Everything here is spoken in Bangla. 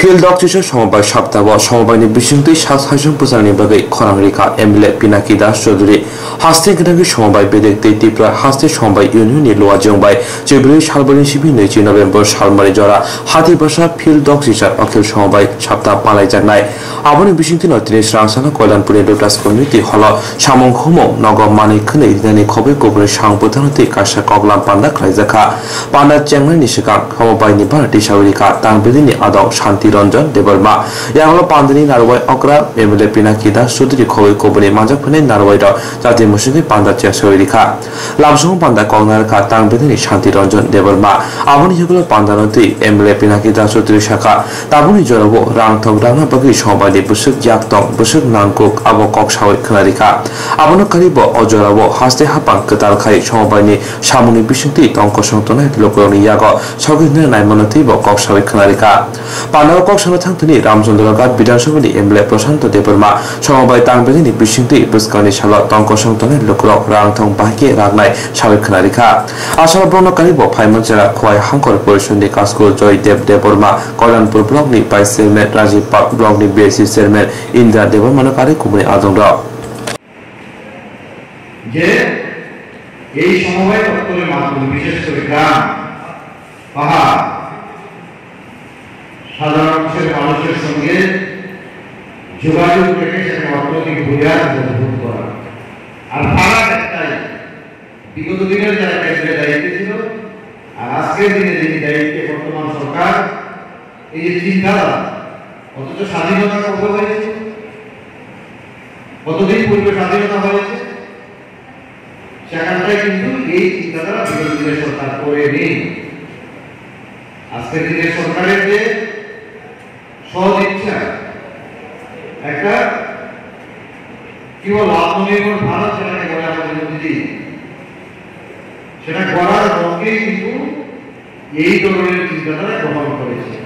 Field Doctor সমবায় সপ্তাহ সমবায় বিশৃঙ্খল শাসন প্রচারণী বাগে খরাংরিকা এমএলএ পিনাকি দাস চৌধুরী হাস্তে গেনাগি সমবায় বেদেকতে ত্রিপুরা হাস্তে সমবায় ইউনিয়নের লোয়া জংবাই চৌধুরী সালবানি শিবি 9 নভেম্বর সালমারি জরা হাতিবাসা ফিল্ড ডক্টর অখিল সমবায় সপ্তাহ পালাই জানায় আবনি বিশৃঙ্খল নতিনি রাংসানা কল্যাণপুরের লোটাস কমিউনিটি হল সামং হোম নগম মানিকখনে ইদানি খবে গোবরে সাংপ্রধানতে কাশা কগলাম পান্ডা খাইজাখা পান্ডা চেংনাই নিশিকা সমবায়নি ভারতী সাগরিকা তাংবেদিনী আদং শান্তি রঞ্জন দেববর্মা ইয়াংলো পান্ডানি নারওয়াই অকরা এমএলএ পিনাকি দাস চৌধুরী খবে গোবরে মাজাকফনে নারওয়াই জাতীয় মুসিকে পান্ডা চেয়া সাগরিকা লামসং পান্ডা কগনারকা তাংবেদিনী শান্তি রঞ্জন দেববর্মা আবনি হগুলো পান্ডানতি এমএলএ পিনাকি দাস চৌধুরী শাখা তাবনি জরব রাংথং রাঙা বাকি সমবায়নি বুসুক জাকতং বুসুক নাংকুক আবো কক সাগর খনারিকা আবনো কারিব অজরাব হাস্তে হাপাং কতাল খাই সমবায়নি সামনি বিশৃঙ্খল তংক সংতনায় লোকরনি ইয়াগ সগিনে নাইমনতি ব কক সাগর খনারিকা পান্ডা কক সাগর থাংতনি রামচন্দ্রঘাট বিধানসভানি এমএলএ প্রশান্ত দেববর্মা সমবায় তাংবেদিনী বিশৃঙ্খল বুসকানি সাল তংক সংতনায় লোকর রাংথং বাহিকে রাগনায় সাগর খনারিকা আসাম ব্রণকারিব ফাইমনচেরা খোয়াই হাঙ্কর পরিষদনি কাজকুল জয় দেববর্মা কল্যাণপুর ব্লকনি ভাইস চেয়ারম্যান রাজীব পাক ব্লকনি বিএসসি চেয়ারম্যান ইন্দ্রা দেববর্মা কারে কুমনি আদংরা যে এই সমবায় দপ্তরের মাধ্যমে বিশেষ করে গ্রাম পাহাড় সাধারণ মানুষের সঙ্গে যোগাযোগ রেখে সেটা অর্থনৈতিক বুনিয়াদ মজবুত করা আর ভাড়া একটাই বিগত দিনের যারা কেন্দ্রের দায়িত্বে ছিল আর আজকের দিনে যিনি দায়িত্বে বর্তমান সরকার এই যে চিন্তাধারা অথচ স্বাধীনতা কবে হয়েছে কতদিন পূর্বে স্বাধীনতা হয়েছে সেখানটায় কিন্তু এই চিন্তাধারা বিগত দিনের সরকার করে নেই আজকের দিনের সরকারের যে সহজ ইচ্ছা একটা কি বল আত্মনির্ভর ভারত সেটাকে গড়ে আমাদের মধ্যে সেটা গড়ার লক্ষ্যেই কিন্তু এই ধরনের চিন্তাধারা গ্রহণ করেছে